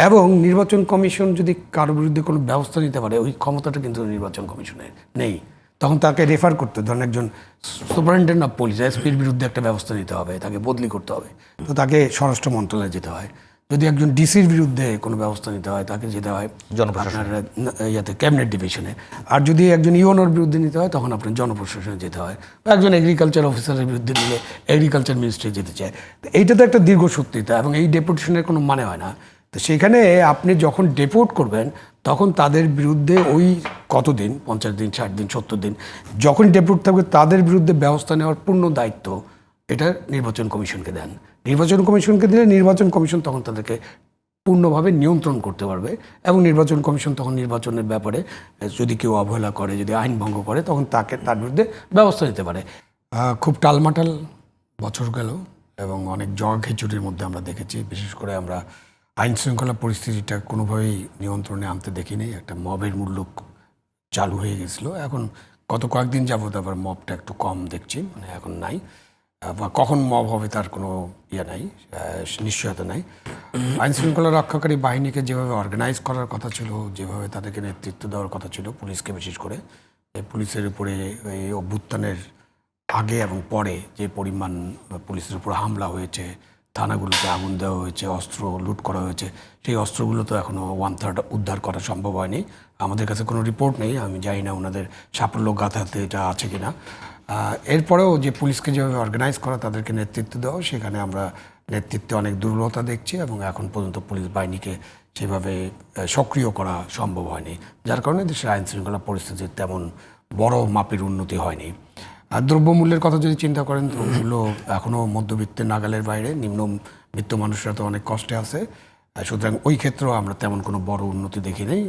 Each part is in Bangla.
এবং নির্বাচন কমিশন যদি কারোর বিরুদ্ধে কোনো ব্যবস্থা নিতে পারে ওই ক্ষমতাটা কিন্তু নির্বাচন কমিশনের নেই। তখন তাকে রেফার করতে, ধরেন একজন সুপারিনটেন্ডেন্ট অফ পুলিশ এসপির বিরুদ্ধে একটা ব্যবস্থা নিতে হবে, তাকে বদলি করতে হবে, তো তাকে স্বরাষ্ট্র মন্ত্রণালয়ে যেতে হয়। যদি একজন ডিসির বিরুদ্ধে কোনো ব্যবস্থা নিতে হয় তাকে যেতে হয় আপনার ইয়াতে ক্যাবিনেট ডিভিশনে। আর যদি একজন ইউনোর বিরুদ্ধে নিতে হয় তখন আপনার জনপ্রশাসনে যেতে হয়, বা একজন এগ্রিকালচার অফিসারের বিরুদ্ধে নিলে এগ্রিকালচার মিনিস্ট্রি যেতে চায়। তো এইটা তো একটা দীর্ঘসূত্রিতা এবং এই ডেপুটেশনের কোনো মানে হয় না। তো সেখানে আপনি যখন ডেপোর্ট করবেন তখন তাদের বিরুদ্ধে ওই কতদিন 50 দিন 60 দিন 70 দিন যখন ডেপোর্ট থাকবে তাদের বিরুদ্ধে ব্যবস্থা নেওয়ার পূর্ণ দায়িত্ব এটা নির্বাচন কমিশনকে দেন। নির্বাচন কমিশনকে দিলে নির্বাচন কমিশন তখন তাদেরকে পূর্ণভাবে নিয়ন্ত্রণ করতে পারবে এবং নির্বাচন কমিশন তখন নির্বাচনের ব্যাপারে যদি কেউ অবহেলা করে, যদি আইন ভঙ্গ করে, তখন তার বিরুদ্ধে ব্যবস্থা নিতে পারে। খুব টালমাটাল বছর গেল এবং অনেক জগ খিচুড়ির মধ্যে আমরা দেখেছি। বিশেষ করে আমরা আইন শৃঙ্খলা পরিস্থিতিটা কোনোভাবেই নিয়ন্ত্রণে আনতে দেখিনি। একটা মবের মুল্লুক চালু হয়ে গেছিলো। এখন গত কয়েকদিন যাবত আবার মবটা একটু কম দেখছি, মানে এখন নাই, বা কখন মব হবে তার কোনো ইয়ে নাই, নিশ্চয়তা নাই। আইন শৃঙ্খলা রক্ষাকারী বাহিনীকে যেভাবে অর্গানাইজ করার কথা ছিল, যেভাবে তাদেরকে নেতৃত্ব দেওয়ার কথা ছিল, পুলিশকে বিশেষ করে, পুলিশের উপরে এই অভ্যুত্থানের আগে এবং পরে যে পরিমাণ পুলিশের উপর হামলা হয়েছে, থানাগুলোতে আগুন দেওয়া হয়েছে, অস্ত্র লুট করা হয়েছে, সেই অস্ত্রগুলো তো এখনও 1/3 উদ্ধার করা সম্ভব হয়নি। আমাদের কাছে কোনো রিপোর্ট নেই, আমি জানি না ওনাদের সাফল্য গাথাতে এটা আছে কিনা। এরপরেও যে পুলিশকে যেভাবে অর্গানাইজ করা, তাদেরকে নেতৃত্ব দেওয়া, সেখানে আমরা নেতৃত্বে অনেক দুর্বলতা দেখছি এবং এখন পর্যন্ত পুলিশ বাহিনীকে সেভাবে সক্রিয় করা সম্ভব হয়নি, যার কারণে দেশের আইন শৃঙ্খলা পরিস্থিতির তেমন বড় মাপের উন্নতি হয়নি। আর দ্রব্যমূল্যের কথা যদি চিন্তা করেন, দ্রব্যমূল্য এখনও মধ্যবিত্তের নাগালের বাইরে, নিম্নবিত্ত মানুষরা তো অনেক কষ্টে আছে। সুতরাং ওই ক্ষেত্রেও আমরা তেমন কোনো বড় উন্নতি দেখি নেই,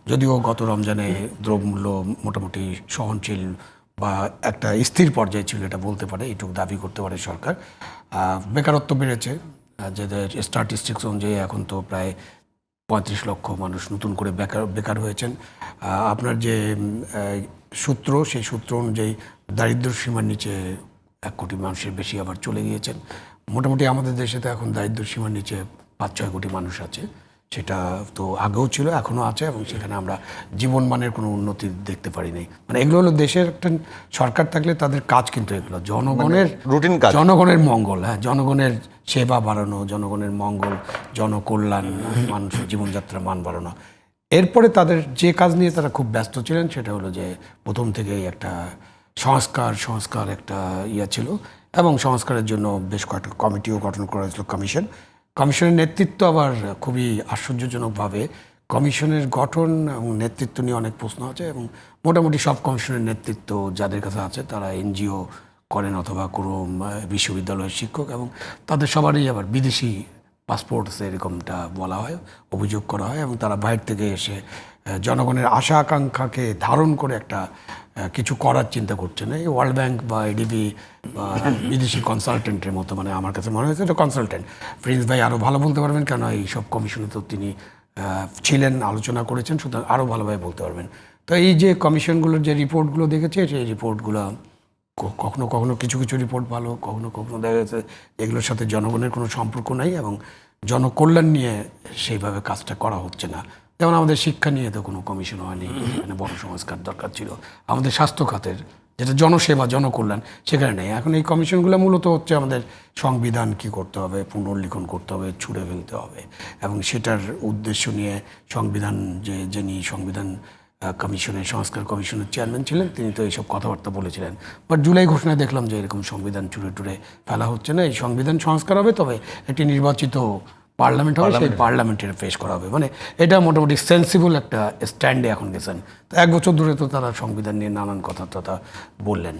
যদিও গত রমজানে দ্রব্যমূল্য মোটামুটি সহনশীল বা একটা স্থির পর্যায়ে ছিল, এটা বলতে পারে, এটুকু দাবি করতে পারে সরকার। বেকারত্ব বেড়েছে, যাদের স্ট্যাটিস্টিক্স অনুযায়ী এখন তো প্রায় 35 লক্ষ মানুষ নতুন করে বেকার হয়েছেন। আপনার যে সূত্র, সেই সূত্র অনুযায়ী দারিদ্র্য সীমার নিচে 1 কোটি মানুষের বেশি আবার চলে গিয়েছেন। মোটামুটি আমাদের দেশে তো এখন দারিদ্র্য সীমার নিচে 5-6 কোটি মানুষ আছে। সেটা তো আগেও ছিল, এখনও আছে, এবং সেখানে আমরা জীবনমানের কোনো উন্নতি দেখতে পারি নাই। মানে এগুলো হলো দেশের একটা সরকার থাকলে তাদের কাজ, কিন্তু এগুলো জনগণের রুটিন কাজ, জনগণের মঙ্গল, হ্যাঁ, জনগণের সেবা বাড়ানো, জনগণের মঙ্গল, জনকল্যাণ, মানুষের জীবনযাত্রার মান বাড়ানো। এরপরে তাদের যে কাজ নিয়ে তারা খুব ব্যস্ত ছিলেন সেটা হলো যে প্রথম থেকেই একটা সংস্কার একটা ইয়ে ছিল, এবং সংস্কারের জন্য বেশ কয়েকটা কমিটিও গঠন করা হয়েছিল। কমিশনের নেতৃত্ব আবার খুবই আশ্চর্যজনকভাবে, কমিশনের গঠন এবং নেতৃত্ব নিয়ে অনেক প্রশ্ন আছে, এবং মোটামুটি সব কমিশনের নেতৃত্ব যাদের কাছে আছে তারা এনজিও করেন অথবা কোনো বিশ্ববিদ্যালয়ের শিক্ষক, এবং তাদের সবারই আবার বিদেশি পাসপোর্ট আছে এরকমটা বলা হয়, অভিযোগ করা হয়, এবং তারা বাইরে থেকে এসে জনগণের আশা আকাঙ্ক্ষাকে ধারণ করে একটা কিছু করার চিন্তা করছে না। এই ওয়ার্ল্ড ব্যাংক বা এডিবি বা বিদেশি কনসালটেন্টের মতো, মানে আমার কাছে মনে হয়েছে এটা কনসালটেন্ট। প্রিন্স ভাই আরও ভালো বলতে পারবেন, কেন এইসব কমিশনে তো তিনি ছিলেন, আলোচনা করেছেন, সুতরাং আরও ভালোভাবে বলতে পারবেন। তো এই যে কমিশনগুলোর যে রিপোর্টগুলো দেখেছে, সেই রিপোর্টগুলো কখনো কখনো কিছু রিপোর্ট ভালো, কখনো কখনো দেখা গেছে এগুলোর সাথে জনগণের কোনো সম্পর্ক নাই এবং জনকল্যাণ নিয়ে সেইভাবে কাজটা করা হচ্ছে না। যেমন আমাদের শিক্ষা নিয়ে তো কোনো কমিশন হয়নি, এখানে বড় সংস্কার দরকার ছিল। আমাদের স্বাস্থ্য খাতের যেটা জনসেবা, জনকল্যাণ, সেখানে নেই। এখন এই কমিশনগুলো মূলত হচ্ছে আমাদের সংবিধান কি করতে হবে, পুনর্লিখন করতে হবে, ছুঁড়ে ফেলতে হবে, এবং সেটার উদ্দেশ্য নিয়ে সংবিধান যিনি সংবিধান কমিশনের, সংস্কার কমিশনের চেয়ারম্যান ছিলেন, তিনি তো এইসব কথাবার্তা বলেছিলেন। বাট জুলাই ঘোষণায় দেখলাম যে এরকম সংবিধান টুরে ফেলা হচ্ছে না। এই সংবিধান সংস্কার হবে, তবে একটি নির্বাচিত পার্লামেন্ট হবে, সেই পার্লামেন্টের পেশ করা হবে। মানে এটা মোটামুটি সেন্সিবল একটা স্ট্যান্ডে এখন গেছেন। তো 1 বছর ধরে তো তারা সংবিধান নিয়ে নানান কথা বললেন।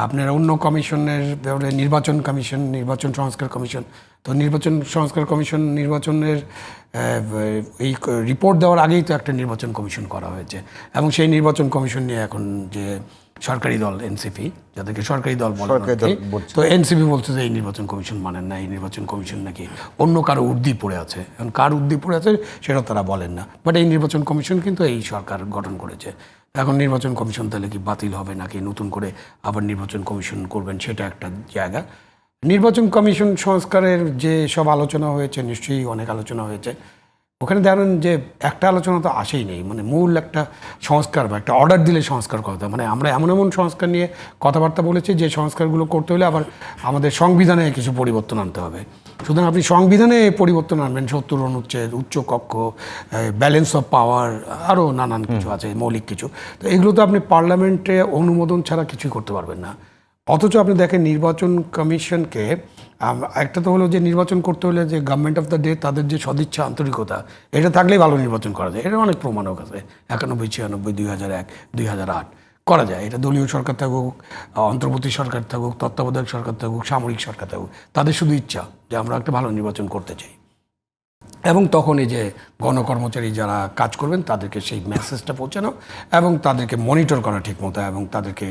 আপনার অন্য কমিশনের ব্যাপারে নির্বাচন কমিশন, নির্বাচন সংস্কার কমিশন, তো নির্বাচন সংস্কার কমিশন নির্বাচনের এই রিপোর্ট দেওয়ার আগেই তো একটা নির্বাচন কমিশন করা হয়েছে, এবং সেই নির্বাচন কমিশন নিয়ে এখন যে সরকারি দল এনসিপি, যাদেরকে সরকারি দল বলে, তো এনসিপি বলছে যে এই নির্বাচন কমিশন মানেন না, এই নির্বাচন কমিশন নাকি অন্য কারো ঊর্ধ্বে পড়ে আছে। এখন কার ঊর্ধ্বে পড়ে আছে সেটা তারা বলেন না, বাট এই নির্বাচন কমিশন কিন্তু এই সরকার গঠন করেছে। এখন নির্বাচন কমিশন তাহলে কি বাতিল হবে নাকি নতুন করে আবার নির্বাচন কমিশন করবেন, সেটা একটা জায়গা। নির্বাচন কমিশন সংস্কারের যে সব আলোচনা হয়েছে, নিশ্চয়ই অনেক আলোচনা হয়েছে। ওখানে জানেন যে একটা আলোচনা তো আসেই নেই, মানে মূল একটা সংস্কার বা একটা অর্ডার দিলে সংস্কার করতে হয়। মানে আমরা এমন এমন সংস্কার নিয়ে কথাবার্তা বলেছি যে সংস্কারগুলো করতে হলে আবার আমাদের সংবিধানে কিছু পরিবর্তন আনতে হবে। সুতরাং আপনি সংবিধানে পরিবর্তন আনবেন, 70 অনুচ্ছেদ, উচ্চ কক্ষ, ব্যালেন্স অফ পাওয়ার, আরও নানান কিছু আছে, মৌলিক কিছু। তো এগুলো তো আপনি পার্লামেন্টে অনুমোদন ছাড়া কিছুই করতে পারবেন না। অথচ আপনি দেখেন নির্বাচন কমিশনকে, একটা তো হলো যে নির্বাচন করতে হলে যে গভর্নমেন্ট অফ দ্য ডে তাদের যে সদিচ্ছা আন্তরিকতা, এটা থাকলেই ভালো নির্বাচন করা যায়। এটা অনেক প্রমাণক আছে, 91, 96, 2001, 2008 করা যায়। এটা দলীয় সরকার থাকুক, অন্তর্বর্তী সরকার থাকুক, তত্ত্বাবধায়ক সরকার থাকুক, সামরিক সরকার থাকুক, তাদের শুধু ইচ্ছা যে আমরা একটা ভালো নির্বাচন করতে চাই। এবং তখন এই যে গণকর্মচারী যারা কাজ করবেন তাদেরকে সেই মেসেজটা পৌঁছানো এবং তাদেরকে মনিটর করা ঠিকমতো, এবং তাদেরকে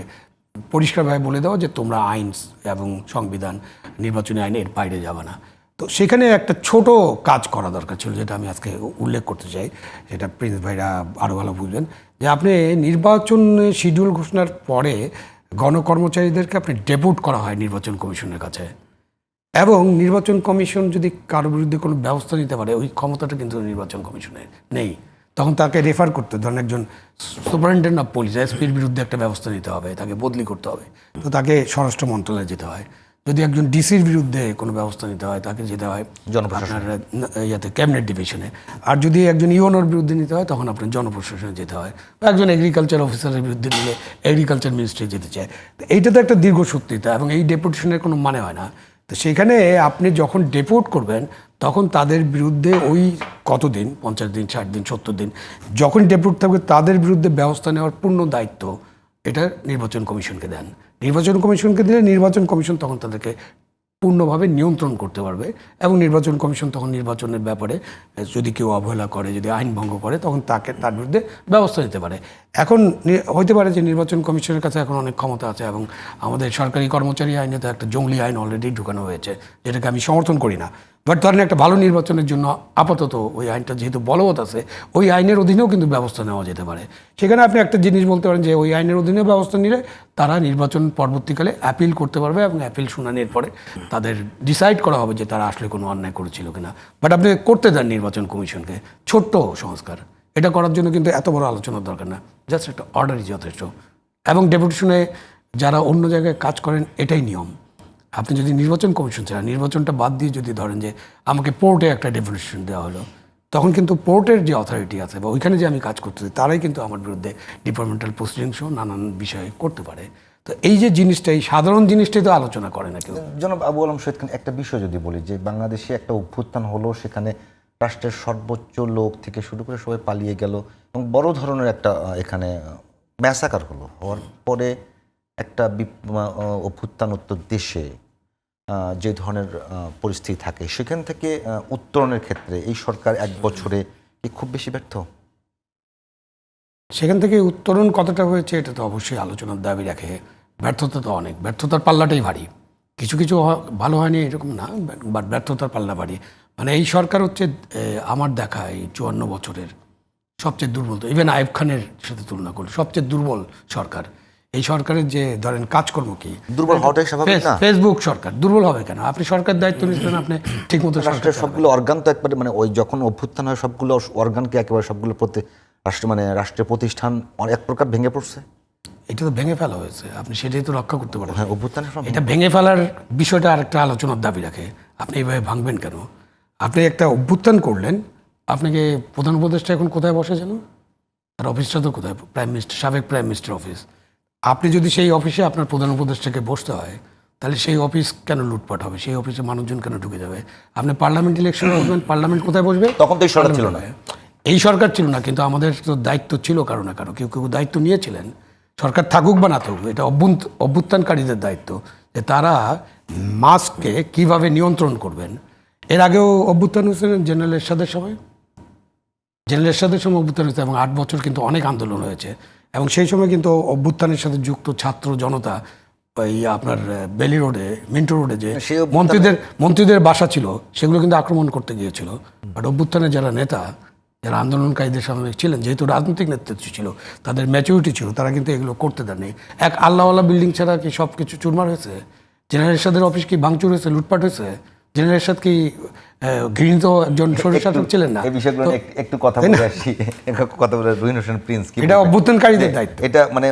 পরিষ্কারভাবে বলে দেওয়া যে তোমরা আইন এবং সংবিধান, নির্বাচনী আইনের বাইরে যাবে না। তো সেখানে একটা ছোট কাজ করা দরকার ছিল, যেটা আমি আজকে উল্লেখ করতে চাই, সেটা প্রিন্স ভাইরা আরও ভালো বুঝবেন, যে আপনি নির্বাচন শিডিউল ঘোষণার পরে গণকর্মচারীদেরকে আপনি ডেপুট করা হয় নির্বাচন কমিশনের কাছে, এবং নির্বাচন কমিশন যদি কারো বিরুদ্ধে কোনো ব্যবস্থা নিতে পারে, ওই ক্ষমতাটা কিন্তু নির্বাচন কমিশনের নেই। তখন তাকে রেফার করতে, ধরেন একজন সুপারিনটেন্ডেন্ট অফ পুলিশ, এসপির বিরুদ্ধে একটা ব্যবস্থা নিতে হবে, তাকে বদলি করতে হবে, তো তাকে স্বরাষ্ট্র মন্ত্রণালয়ে যেতে হয়। যদি একজন ডিসির বিরুদ্ধে কোনো ব্যবস্থা নিতে হয়, তাকে যেতে হয় আপনার ইয়াতে ক্যাবিনেট ডিভিশনে। আর যদি একজন ইউএনওর বিরুদ্ধে নিতে হয়, তখন আপনার জনপ্রশাসনে যেতে হয়। বা একজন এগ্রিকালচার অফিসারের বিরুদ্ধে নিলে এগ্রিকালচার মিনিস্ট্রি যেতে চায়। তো এইটা তো একটা দীর্ঘসূত্রিতা, এবং এই ডেপুটেশনের কোনো মানে হয় না। তো সেখানে আপনি যখন ডেপুট করবেন, তখন তাদের বিরুদ্ধে ওই কতদিন, 50 দিন, 60 দিন, 70 দিন যখন ডেপুট থাকবে, তাদের বিরুদ্ধে ব্যবস্থা নেওয়ার পূর্ণ দায়িত্ব এটা নির্বাচন কমিশনকে দেন। নির্বাচন কমিশনকে দিলে নির্বাচন কমিশন তখন তাদেরকে পূর্ণভাবে নিয়ন্ত্রণ করতে পারবে, এবং নির্বাচন কমিশন তখন নির্বাচনের ব্যাপারে যদি কেউ অবহেলা করে, যদি আইন ভঙ্গ করে, তখন তার বিরুদ্ধে ব্যবস্থা নিতে পারে। এখন হইতে পারে যে নির্বাচন কমিশনের কাছে এখন অনেক ক্ষমতা আছে, এবং আমাদের সরকারি কর্মচারী আইনে তো একটা জঙ্গলি আইন অলরেডি ঢুকানো হয়েছে, যেটাকে আমি সমর্থন করি না। বাট ধরেন একটা ভালো নির্বাচনের জন্য আপাতত ওই আইনটা যেহেতু বলবৎ আছে, ওই আইনের অধীনেও কিন্তু ব্যবস্থা নেওয়া যেতে পারে। সেখানে আপনি একটা জিনিস বলতে পারেন যে ওই আইনের অধীনে ব্যবস্থা নিলে তারা নির্বাচন পরবর্তীকালে অ্যাপিল করতে পারবে, এবং অ্যাপিল শুনানির পরে তাদের ডিসাইড করা হবে যে তারা আসলে কোনো অন্যায় করেছিল কিনা। বাট আপনি করতে দেন নির্বাচন কমিশনকে ছোট্ট সংস্কার, এটা করার জন্য কিন্তু এত বড় আলোচনার দরকার না, জাস্ট একটা অর্ডারই যথেষ্ট। এবং ডেপুটেশনে যারা অন্য জায়গায় কাজ করেন, এটাই নিয়ম। আপনি যদি নির্বাচন কমিশন ছাড়া, নির্বাচনটা বাদ দিয়ে যদি ধরেন যে আমাকে পোর্টে একটা ডেপুটেশন দেওয়া হলো, তখন কিন্তু পোর্টের যে অথরিটি আছে বা ওইখানে যে আমি কাজ করতেছি, তারাই কিন্তু আমার বিরুদ্ধে ডিপার্টমেন্টাল প্রসিডিংস সহ নানান বিষয়ে করতে পারে। তো এই যে জিনিসটা, এই সাধারণ জিনিসটাই তো আলোচনা করে না কেউ। জনাব আবু আলম শহীদ খান, একটা বিষয় যদি বলি যে বাংলাদেশে একটা অভ্যুত্থান হলো, সেখানে রাষ্ট্রের সর্বোচ্চ লোক থেকে শুরু করে সবাই পালিয়ে গেল, এবং বড় ধরনের একটা এখানে ম্যাসাকার হলো। হওয়ার পরে একটা অভ্যুত্থান উত্তর দেশে যে ধরনের পরিস্থিতি থাকে, সেখান থেকে উত্তরণের ক্ষেত্রে এই সরকার 1 বছরে কি খুব বেশি ব্যর্থ? সেখান থেকে উত্তরণ কতটা হয়েছে এটা তো অবশ্যই আলোচনার দাবি রাখে। ব্যর্থতা তো অনেক, ব্যর্থতার পাল্লাটাই ভারী। কিছু কিছু ভালো হয়নি এরকম না, বাট ব্যর্থতার পাল্লা ভারী। মানে এই সরকার হচ্ছে আমার দেখা এই 54 বছরের সবচেয়ে দুর্বল, তো ইভেন আইয়ুব খানের সাথে তুলনা করলে সবচেয়ে দুর্বল সরকার। এই সরকারের যে ধরেন কাজকর্ম কি দুর্বল হওয়াটাই স্বাভাবিক না? ফেসবুক সরকার দুর্বল হবে কেন? আপনি সরকার দায়িত্ব নিচ্ছেন, আপনি ঠিকমতো রাষ্ট্রের সবগুলো অর্গান তো একবারে, মানে ওই যখন অভ্যুত্থান হয় সবগুলো অর্গানকে একেবারে সবগুলো রাষ্ট্রের প্রতিষ্ঠান এক প্রকার ভেঙে পড়ছে। এটা তো ভেঙে ফেলা হয়েছে, আপনি সেটাই তো রক্ষা করতে পারেন। হ্যাঁ, অভ্যুত্থান এটা ভেঙে ফেলার বিষয়টা আরেকটা আলোচনার দাবি রাখে। আপনি এইভাবে ভাঙবেন কেন? আপনি একটা অভ্যুত্থান করলেন, আপনাকে প্রধান উপদেষ্টা এখন কোথায় বসে যেন, তার অফিসটা তো কোথায়? প্রাইম মিনিস্টার, সাবেক প্রাইম মিনিস্টার অফিস। আপনি যদি সেই অফিসে আপনার প্রধান উপদেষ্টাকে বসতে হয়, তাহলে সেই অফিস কেন লুটপাট হবে? সেই অফিসে মানুষজন কেন ঢুকে যাবে? আপনি পার্লামেন্ট ইলেকশন করবেন, পার্লামেন্ট কোথায় বসবে? তখন তো এই সরকার ছিল না। এই সরকার ছিল না, কিন্তু আমাদের তো দায়িত্ব ছিল কারো না কারো, কেউ কেউ দায়িত্ব নিয়েছিলেন। সরকার থাকুক বা না থাকুক, এটা অভ্যুত্থানকারীদের দায়িত্ব যে তারা মাসকে কিভাবে নিয়ন্ত্রণ করবেন। এর আগেও অভ্যুত্থান হয়েছে জেনারেল এরশাদের সময়, জেনারেল এরশাদের সময় অভ্যুত্থান হয়েছে, এবং 8 বছর কিন্তু অনেক আন্দোলন হয়েছে। এবং সেই সময় কিন্তু অভ্যুত্থানের সাথে যুক্ত ছাত্র জনতা, এই আপনার বেলি রোডে, মিন্টো রোডে যে মন্ত্রীদের বাসা ছিল, সেগুলো কিন্তু আক্রমণ করতে গিয়েছিল। বাট অভ্যুত্থানের যারা নেতা, যারা আন্দোলনকারীদের সামনে ছিলেন, যেহেতু রাজনৈতিক নেতৃত্ব ছিল, তাদের ম্যাচুরিটি ছিল, তারা কিন্তু এগুলো করতে দেননি। এক আল্লাহওয়ালা বিল্ডিং ছাড়া কি সব কিছু চুরমার হয়েছে? জেনারেল এরশাদের অফিস কি ভাঙচুর হয়েছে, লুটপাট হয়েছে? জেনারেল এরশাদ কি ঘৃণিত একজন স্বৈরশাসক ছিলেন না? এই বিষয়গুলো নিয়ে একটু কথা বলে আসি। কথা বলে রুহিন হোসেন প্রিন্স কি এটা অভ্যুত্থানকারীদের দায়িত্ব। এটা মানে